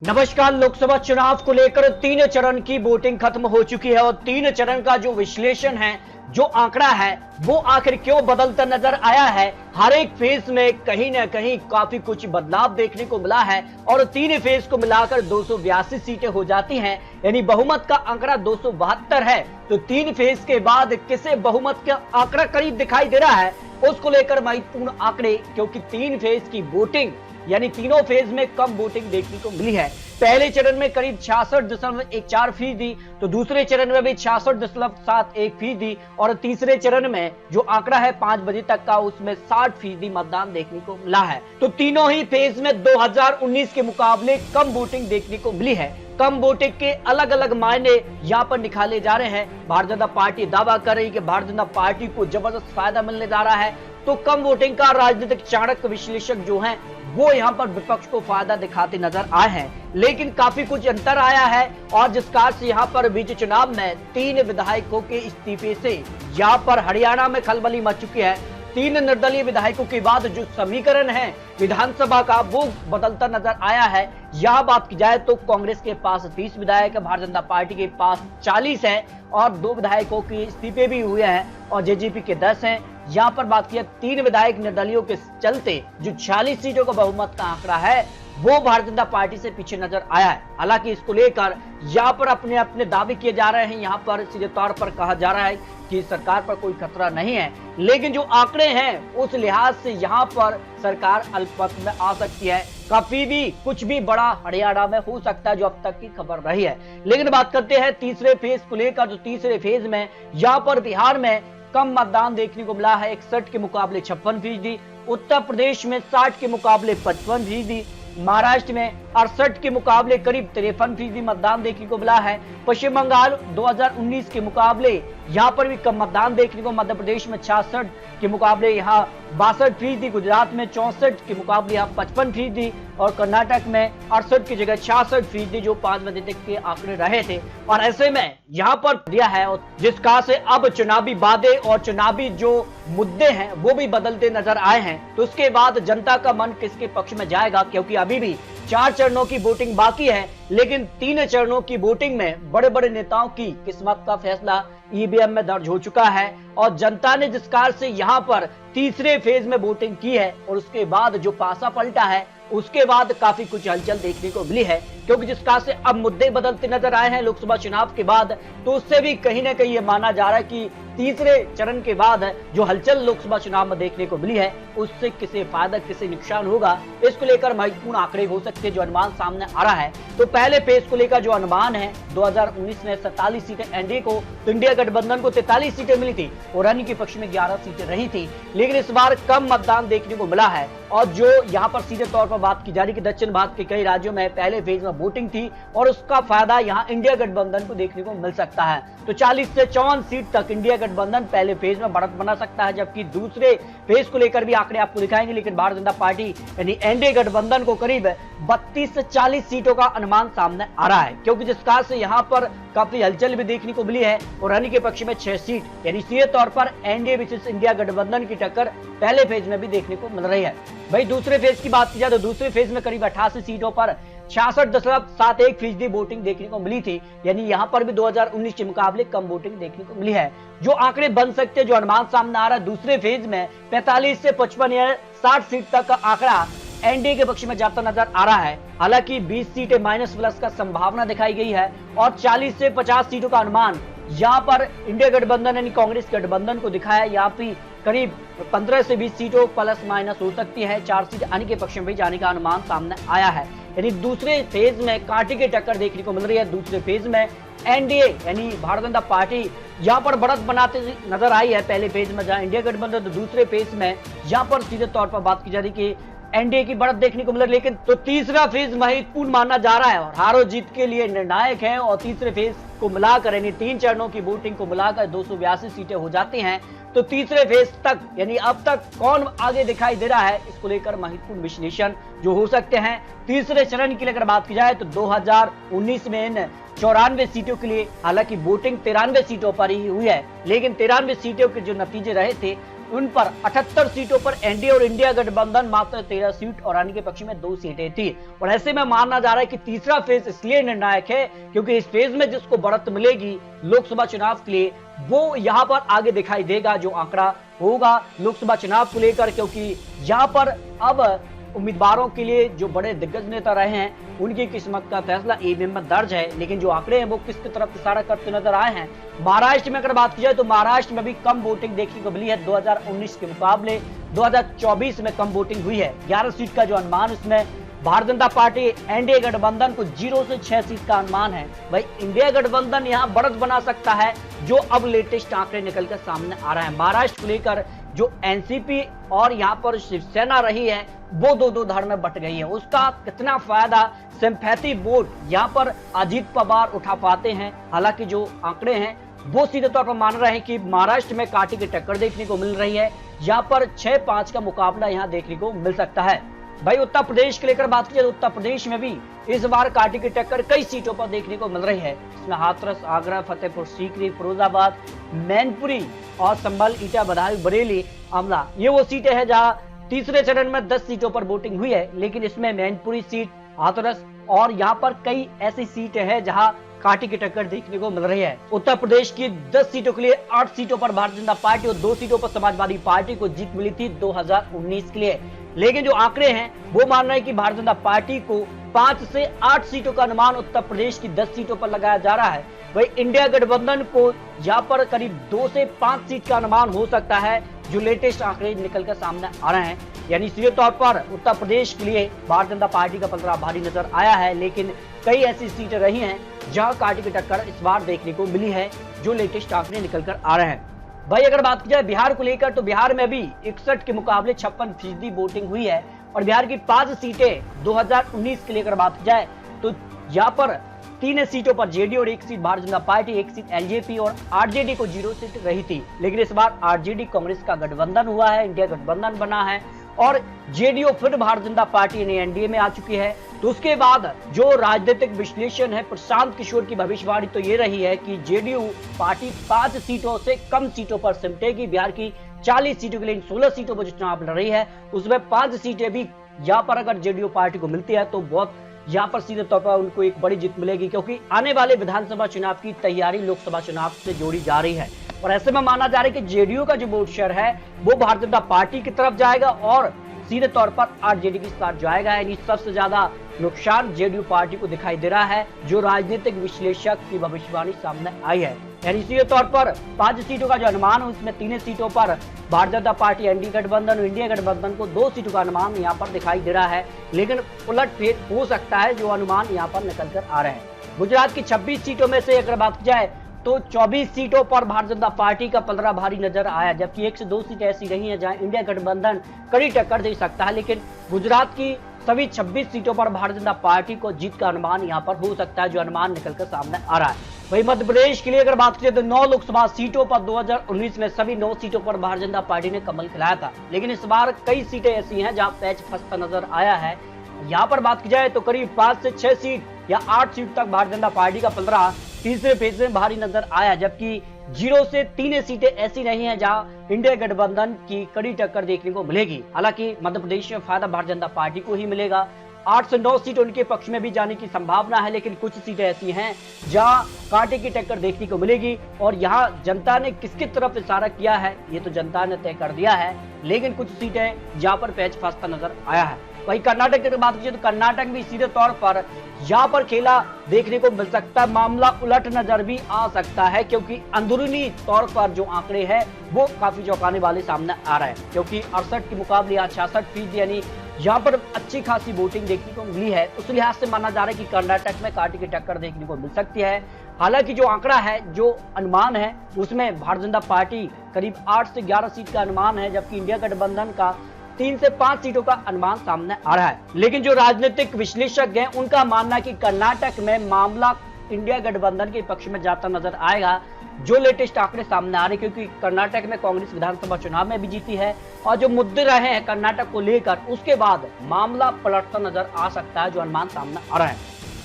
नमस्कार। लोकसभा चुनाव को लेकर 3 चरण की वोटिंग खत्म हो चुकी है और 3 चरण का जो विश्लेषण है, जो आंकड़ा है, वो आखिर क्यों बदलता नजर आया है। हर एक फेज में कहीं ना कहीं काफी कुछ बदलाव देखने को मिला है और 3 फेज को मिलाकर 282 सीटें हो जाती हैं, यानी बहुमत का आंकड़ा 272 है। तो 3 फेज के बाद किसे बहुमत का आंकड़ा करीब दिखाई दे रहा है, उसको लेकर महत्वपूर्ण आंकड़े, क्योंकि 3 फेज की वोटिंग यानी तीनों फेज में कम वोटिंग देखने को मिली है। पहले चरण में करीब 66.14% तो दूसरे चरण में भी 66.71% और तीसरे चरण में जो आंकड़ा है 5 बजे तक का, उसमें 60% मतदान देखने को मिला है। तो तीनों ही फेज में 2019 के मुकाबले कम वोटिंग देखने को मिली है। कम वोटिंग के अलग अलग मायने यहाँ पर निकाले जा रहे हैं। भारतीय जनता पार्टी दावा कर रही है कि भारतीय जनता पार्टी को जबरदस्त फायदा मिलने जा रहा है, तो कम वोटिंग का राजनीतिक चाणक्य विश्लेषक जो हैं वो यहाँ पर विपक्ष को फायदा दिखाते नजर आए हैं। लेकिन काफी कुछ अंतर आया है और जिस कार से यहाँ पर बीच चुनाव में 3 विधायकों के इस्तीफे से यहाँ पर हरियाणा में खलबली मच चुकी है। 3 निर्दलीय विधायकों के बाद जो समीकरण है विधानसभा का, वो बदलता नजर आया है। यह बात की जाए तो कांग्रेस के पास 30 विधायक है, भारतीय जनता पार्टी के पास 40 है और 2 विधायकों के इस्तीफे भी हुए हैं और जेजेपी के 10 हैं। यहाँ पर बात किया 3 विधायक निर्दलीयों के चलते जो 40 सीटों का बहुमत का आंकड़ा है, वो भारतीय जनता पार्टी से पीछे नजर आया है। हालांकि इसको लेकर यहाँ पर अपने अपने दावे किए जा रहे हैं। यहाँ पर सीधे तौर पर कहा जा रहा है कि सरकार पर कोई खतरा नहीं है, लेकिन जो आंकड़े हैं उस लिहाज से यहाँ पर सरकार अल्पमत में आ सकती है। काफी भी कुछ भी बड़ा हरियाणा में हो सकता है, जो अब तक की खबर रही है। लेकिन बात करते हैं तीसरे फेज को लेकर। जो तीसरे फेज में यहाँ पर बिहार में कम मतदान देखने को मिला है, 61 के मुकाबले 56%, उत्तर प्रदेश में 60 के मुकाबले 55%, महाराष्ट्र में 68 के मुकाबले करीब 53% मतदान देखने को मिला है। पश्चिम बंगाल 2019 के मुकाबले यहाँ पर भी कम मतदान देखने को, मध्य प्रदेश में 66 के मुकाबले यहाँ 62%, गुजरात में 64 के मुकाबले यहाँ 55% और कर्नाटक में 68 की जगह 66%, जो 5 बजे तक के आंकड़े रहे थे। और ऐसे में यहाँ पर दिया है और जिस कहा से अब चुनावी वादे और चुनावी जो मुद्दे हैं वो भी बदलते नजर आए हैं। तो उसके बाद जनता का मन किसके पक्ष में जाएगा, क्योंकि अभी भी 4 चरणों की वोटिंग बाकी है, लेकिन 3 चरणों की वोटिंग में बड़े बड़े नेताओं की किस्मत का फैसला ईवीएम में दर्ज हो चुका है और जनता ने जिस कार से यहाँ पर तीसरे फेज में वोटिंग की है और उसके बाद जो पासा पलटा है, उसके बाद काफी कुछ हलचल देखने को मिली है। क्योंकि जिस कार से अब मुद्दे बदलते नजर आए हैं लोकसभा चुनाव के बाद, तो उससे भी कहीं ना कहीं ये माना जा रहा है कि तीसरे चरण के बाद जो हलचल लोकसभा चुनाव में देखने को मिली है, उससे किसे फायदा किसे नुकसान होगा, इसको लेकर महत्वपूर्ण आंकड़े हो सकते हैं, जो अनुमान सामने आ रहा है। तो पहले फेज को लेकर जो अनुमान है, 2019 में 47 सीटें एनडीए को, तो इंडिया गठबंधन को 43 सीटें मिली थी और रानी के पक्ष में 11 सीटें रही थी। लेकिन इस बार कम मतदान देखने को मिला है और जो यहाँ पर सीधे तौर पर बात की जा रही है कि दक्षिण भारत के कई राज्यों में पहले फेज में वोटिंग थी और उसका फायदा यहाँ इंडिया गठबंधन को देखने को मिल सकता है। तो 40 से 54 सीट तक इंडिया गठबंधन पहले फेज में बढ़त बना सकता है, जबकि दूसरे फेज को लेकर भी आंकड़े आपको दिखाएंगे। लेकिन भारतीय जनता पार्टी यानी एनडीए गठबंधन को करीब 32 से 40 सीटों का अनुमान सामने आ रहा है, क्योंकि जिस कार से यहाँ पर काफी हलचल भी देखने को मिली है और रानी के पक्ष में 6 सीट, यानी सीधे तौर पर एनडीए वर्सेस इंडिया गठबंधन की टक्कर पहले फेज में भी देखने को मिल रही है। भाई दूसरे फेज की बात की जाए तो दूसरे फेज में करीब 88 सीटों पर 66.71% वोटिंग देखने को मिली थी, यानी यहाँ पर भी 2019 के मुकाबले कम वोटिंग देखने को मिली है। जो आंकड़े बन सकते हैं, जो अनुमान सामने आ रहा है, दूसरे फेज में 45 से 55 या 60 सीट तक का आंकड़ा एनडीए के पक्ष में जाता नजर आ रहा है। हालांकि 20 सीटें माइनस प्लस का संभावना दिखाई गई है और 40 से 50 सीटों का अनुमान यहाँ पर इंडिया गठबंधन यानी कांग्रेस गठबंधन को दिखाया। यहाँ पे करीब 15 से 20 सीटों प्लस माइनस हो सकती है, 4 सीट आने के पक्ष में भी जाने का अनुमान सामने आया है। यानी दूसरे फेज में कांटे की टक्कर देखने को मिल रही है। दूसरे फेज में एनडीए यानी भारतीय जनता पार्टी यहाँ पर बढ़त बनाते नजर आई है पहले फेज में, जहां इंडिया गठबंधन, तो दूसरे फेज में यहाँ पर सीधे तौर पर बात की जा रही कि एनडीए की बढ़त देखने को मिल रही। लेकिन तो तीसरा फेज महत्वपूर्ण माना जा रहा है और हारो जीत के लिए निर्णायक है और तीसरे फेज को मिलाकर यानी 3 चरणों की वोटिंग को मिलाकर 282 सीटें हो जाती हैं। तो तीसरे फेज तक यानी अब तक कौन आगे दिखाई दे रहा है, इसको लेकर महत्वपूर्ण विश्लेषण जो हो सकते हैं। तीसरे चरण की अगर बात की जाए तो 2019 में इन 94 सीटों के लिए हालांकि वोटिंग 93 सीटों पर ही हुई है, लेकिन 93 सीटों के जो नतीजे रहे थे उन पर 78 सीटों पर एनडीए और इंडिया गठबंधन मात्र 13 सीट और रानी के पक्ष में 2 सीटें थी। और ऐसे में माना जा रहा है कि तीसरा फेज इसलिए निर्णायक है क्योंकि इस फेज में जिसको बढ़त मिलेगी लोकसभा चुनाव के लिए वो यहां पर आगे दिखाई देगा जो आंकड़ा होगा लोकसभा चुनाव को लेकर, क्योंकि यहां पर अब उम्मीदवारों के लिए जो बड़े दिग्गज नेता रहे हैं उनकी किस्मत का फैसला ईवीएम में दर्ज है। लेकिन जो आंकड़े हैं वो किसकी तरफ इशारा करते नजर आए हैं। महाराष्ट्र में अगर बात की जाए तो महाराष्ट्र में भी कम वोटिंग देखने को मिली है। 2019 के मुकाबले 2024 में कम वोटिंग हुई है। 11 सीट का जो अनुमान उसमें भारतीय जनता पार्टी एनडीए गठबंधन को 0 से 6 सीट का अनुमान है। भाई इंडिया गठबंधन यहां बढ़त बना सकता है जो अब लेटेस्ट आंकड़े निकलकर सामने आ रहा है। महाराष्ट्र को लेकर जो एनसीपी और यहां पर शिवसेना रही है वो दो धड़ में बट गई है। उसका कितना फायदा सिंपैथी वोट यहां पर अजीत पवार उठा पाते हैं। हालांकि जो आंकड़े हैं वो सीधे तौर पर मान रहे हैं कि महाराष्ट्र में कांटे की टक्कर देखने को मिल रही है। यहां पर 6-5 का मुकाबला यहां देखने को मिल सकता है। भाई उत्तर प्रदेश के लेकर बात की जाए तो उत्तर प्रदेश में भी इस बार कांटे की टक्कर कई सीटों पर देखने को मिल रही है। इसमें हाथरस, आगरा, फतेहपुर सीकरी, फिरोजाबाद, मैनपुरी और संभल, ईटा, बदायूं, बरेली, आमला ये वो सीटें हैं जहां तीसरे चरण में 10 सीटों पर वोटिंग हुई है। लेकिन इसमें मैनपुरी सीट, हाथरस और यहाँ पर कई ऐसी सीटें हैं जहां कांटे की टक्कर देखने को मिल रही है। उत्तर प्रदेश की 10 सीटों के लिए 8 सीटों पर भारतीय जनता पार्टी और 2 सीटों पर समाजवादी पार्टी को जीत मिली थी 2019 के लिए। लेकिन जो आंकड़े हैं वो मान रहे हैं कि भारतीय जनता पार्टी को 5 से 8 सीटों का अनुमान उत्तर प्रदेश की 10 सीटों पर लगाया जा रहा है। वही इंडिया गठबंधन को यहाँ पर करीब 2 से 5 सीट का अनुमान हो सकता है जो लेटेस्ट आंकड़े निकलकर सामने आ रहे हैं। यानी सीधे तौर पर उत्तर प्रदेश के लिए भारतीय जनता पार्टी का पलड़ा भारी नजर आया है। लेकिन कई ऐसी सीटें रही हैं जहां कांटे की टक्कर इस बार देखने को मिली है जो लेटेस्ट आंकड़े निकलकर आ रहे हैं। भाई अगर बात की जाए बिहार को लेकर तो बिहार में भी 61 के मुकाबले 56% वोटिंग हुई है। और बिहार की 5 सीटें 2019 के लेकर बात की जाए तो यहाँ पर 3 सीटों पर जेडीयू और 1 seat Bharatiya Janata party, 1 seat LJP और आरजेडी को 0 सीट रही थी। लेकिन इस बार आरजेडी कांग्रेस का गठबंधन हुआ है, इंडिया गठबंधन बना है और जेडीयू फिर भारतीय जनता पार्टी ने एनडीए में आ चुकी है। तो उसके बाद जो राजनीतिक विश्लेषण है प्रशांत किशोर की भविष्यवाणी तो ये रही है कि जेडीयू पार्टी 5 सीटों से कम सीटों पर सिमटेगी। बिहार की 40 सीटों के लिए 16 सीटों पर जो चुनाव लड़ रही है उसमें 5 सीटें भी यहाँ पर अगर जेडीयू पार्टी को मिलती है तो बहुत यहाँ पर सीधे तौर पर उनको एक बड़ी जीत मिलेगी, क्योंकि आने वाले विधानसभा चुनाव की तैयारी लोकसभा चुनाव से जोड़ी जा रही है। और ऐसे में माना जा रहा है कि जेडीयू का जो वोट शेयर है वो भारतीय जनता पार्टी की तरफ जाएगा और सीधे तौर पर आरजेडी के साथ जाएगा। यानी सबसे ज्यादा नुकसान जेडीयू पार्टी को दिखाई दे रहा है जो राजनीतिक विश्लेषक की भविष्यवाणी सामने आई है। यानी सीधे तौर पर 5 सीटों का जो अनुमान है उसमें 3 सीटों पर भारतीय जनता पार्टी एनडीए गठबंधन और इंडिया गठबंधन को 2 सीटों का अनुमान यहाँ पर दिखाई दे रहा है। लेकिन उलटफेर हो सकता है जो अनुमान यहाँ पर निकल कर आ रहे हैं। गुजरात की 26 सीटों में से अगर बात की जाए तो 24 सीटों पर भारतीय जनता पार्टी का पलड़ा भारी नजर आया, जबकि 1 से 2 सीटें ऐसी रही हैं जहां इंडिया गठबंधन कड़ी टक्कर दे सकता है। लेकिन गुजरात की सभी 26 सीटों पर भारतीय जनता पार्टी को जीत का अनुमान यहां पर हो सकता है जो अनुमान निकलकर सामने आ रहा है। वही मध्य प्रदेश के लिए अगर बात करें तो 9 लोकसभा सीटों पर 2019 में सभी 9 सीटों पर भारतीय जनता पार्टी ने कमल खिलाया था। लेकिन इस बार कई सीटें ऐसी हैं जहां पैच फंसता नजर आया है। यहाँ पर बात की जाए तो करीब 5 से 6 सीट या 8 सीट तक भारतीय जनता पार्टी का पलड़ा तीसरे फेज में भारी नजर आया, जबकि 0 से 3 सीटें ऐसी नहीं है जहां इंडिया गठबंधन की कड़ी टक्कर देखने को मिलेगी। हालांकि मध्य प्रदेश में फायदा भारतीय जनता पार्टी को ही मिलेगा। 8 से 9 सीट उनके पक्ष में भी जाने की संभावना है। लेकिन कुछ सीटें ऐसी हैं जहां कांटे की टक्कर देखने को मिलेगी और यहां जनता ने किसकी तरफ इशारा किया है ये तो जनता ने तय कर दिया है। लेकिन कुछ सीटें जहां पर पैच फंसता नजर आया है। वही कर्नाटक की बात कीजिए तो कर्नाटक भी सीधे तौर पर यहाँ पर खेला देखने को मिल सकता है। मामला उलट नजर भी आ सकता है क्योंकि अंदरूनी तौर पर जो आंकड़े हैं वो काफी चौंकाने वाले सामने आ रहा है, क्योंकि 68 के मुकाबले यहाँ 66% यानी यहाँ पर अच्छी खासी वोटिंग देखने को मिली है। उस लिहाज से माना जा रहा है कि कर्नाटक में कांटे की टक्कर देखने को मिल सकती है। हालांकि जो आंकड़ा है, जो अनुमान है उसमें भारतीय जनता पार्टी करीब 8 से 11 सीट का अनुमान है, जबकि इंडिया गठबंधन का 3 से 5 सीटों का अनुमान सामने आ रहा है। लेकिन जो राजनीतिक विश्लेषक हैं उनका मानना है कि कर्नाटक में मामला इंडिया गठबंधन के पक्ष में जाता नजर आएगा जो लेटेस्ट आंकड़े सामने आ रहे, क्योंकि कर्नाटक में कांग्रेस विधानसभा चुनाव में भी जीती है और जो मुद्दे रहे हैं कर्नाटक को लेकर उसके बाद मामला पलटता नजर आ सकता है जो अनुमान सामने आ रहा है।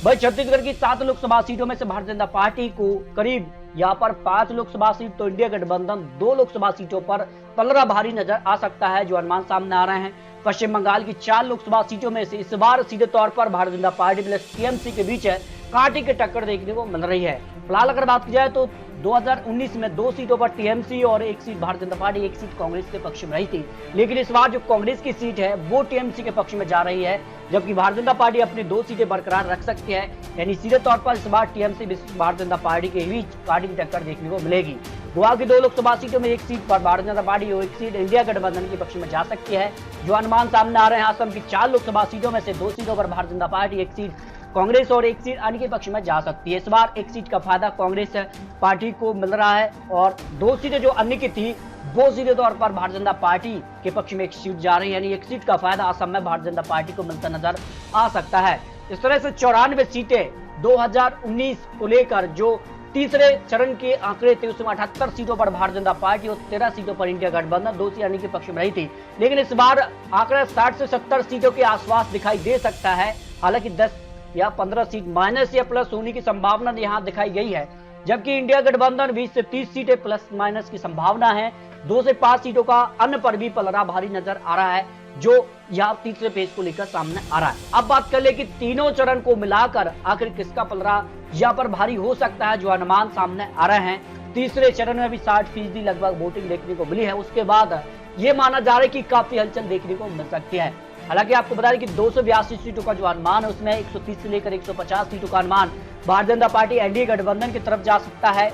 भाई छत्तीसगढ़ की 7 लोकसभा सीटों में से भारतीय जनता पार्टी को करीब यहाँ पर 5 लोकसभा सीट तो इंडिया गठबंधन 2 लोकसभा सीटों पर पलड़ा भारी नजर आ सकता है, जो अनुमान सामने आ रहे हैं। पश्चिम बंगाल की 4 लोकसभा सीटों में से इस बार सीधे तौर पर Bharatiya Janata party plus TMC के बीच कांटे की टक्कर देखने को मिल रही है। फिलहाल अगर बात की जाए तो 2019 में 2 सीटों पर टीएमसी और 1 seat Bharatiya Janata party, 1 seat Congress के पक्ष में रही थी। लेकिन इस बार जो कांग्रेस की सीट है वो टीएमसी के पक्ष में जा रही है, जबकि भारतीय जनता पार्टी अपनी 2 सीटें बरकरार रख सकती है। यानी सीधे तौर पर इस बार टीएमसी भारतीय जनता पार्टी के बीच कांटे की टक्कर देखने को मिलेगी। गोवा की 2 लोकसभा सीटों में 1 सीट पर भारतीय जनता पार्टी और 1 सीट इंडिया गठबंधन के पक्ष में जा सकती है, जो अनुमान सामने आ रहे हैं। असम की 4 लोकसभा सीटों में से 2 सीटों पर भारतीय जनता पार्टी, 1 सीट कांग्रेस और 1 सीट अन्य के पक्ष में जा सकती है। इस बार 1 सीट का फायदा कांग्रेस पार्टी को मिल रहा है और 2 सीटें जो अन्य की थी वो सीधे तौर पर भारतीय जनता पार्टी के पक्ष में 1 सीट जा रही है। यानी 1 सीट का फायदा असम में भारतीय जनता पार्टी को मिलता नजर आ सकता है। इस तरह से 94 सीटें 2019 को लेकर जो तीसरे चरण के आंकड़े थे उसमें 78 सीटों पर भारतीय जनता पार्टी और 13 सीटों पर इंडिया गठबंधन 2 सीटें के पक्ष में रही थी। लेकिन इस बार आंकड़ा 60 से 70 सीटों के आसपास दिखाई दे सकता है। हालांकि 10 या 15 सीट माइनस या प्लस होने की संभावना यहां दिखाई गई है, जबकि इंडिया गठबंधन 20 से 30 सीटें प्लस माइनस की संभावना है। 2 से 5 सीटों का अन्य पर भी पलड़ा भारी नजर आ रहा है, जो यहाँ तीसरे पेज को लेकर सामने आ रहा है। अब बात कर ले कि तीनों चरण को मिलाकर आखिर किसका पलड़ा यहाँ पर भारी हो सकता है, जो अनुमान सामने आ रहे हैं। तीसरे चरण में भी 60% लगभग वोटिंग देखने को मिली है। उसके बाद ये माना जा रहा है कि काफी हलचल देखने को मिल सकती है। हालांकि आपको बता दें कि 282 सीटों का जो अनुमान है उसमें 130 से लेकर 150 सीटों का अनुमान भारतीय जनता पार्टी एनडीए गठबंधन की तरफ जा सकता है।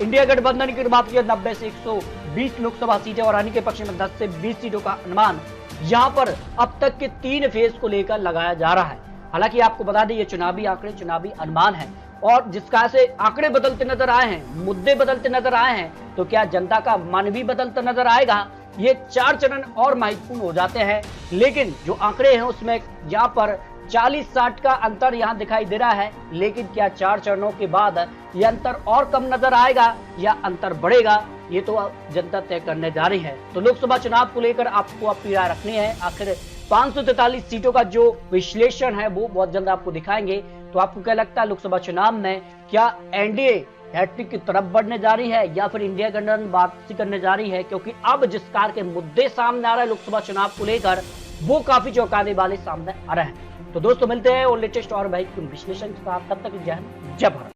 इंडिया गठबंधन की बात की 90 से 120 लोकसभा सीटें और अन्य के पक्ष में 10 से 20 सीटों का अनुमान यहाँ पर अब तक के 3 फेज को लेकर लगाया जा रहा है। हालांकि आपको बता दें ये चुनावी आंकड़े, चुनावी अनुमान है और जिसका से आंकड़े बदलते नजर आए हैं, मुद्दे बदलते नजर आए हैं, तो क्या जनता का मन भी बदलता नजर आएगा? ये 4 चरण और महत्वपूर्ण हो जाते हैं। लेकिन जो आंकड़े हैं उसमें यहाँ पर 40-60 का अंतर यहाँ दिखाई दे रहा है। लेकिन क्या 4 चरणों के बाद ये अंतर और कम नजर आएगा या अंतर बढ़ेगा, ये तो जनता तय करने जा रही है। तो लोकसभा चुनाव को लेकर आपको अपनी राय रखनी है। आखिर 543 सीटों का जो विश्लेषण है वो बहुत जल्द आपको दिखाएंगे। तो आपको क्या लगता है लोकसभा चुनाव में क्या एनडीए हैट्रिक की तरफ बढ़ने जा रही है या फिर इंडिया गठबंधन वापसी करने जा रही है? क्योंकि अब जिस कार के मुद्दे सामने आ रहे हैं लोकसभा चुनाव को लेकर वो काफी चौंकाने वाले सामने आ रहे हैं। तो दोस्तों मिलते हैं और लेटेस्ट और महत्वपूर्ण विश्लेषण के साथ, तब तक जय हिंद, जय भारत।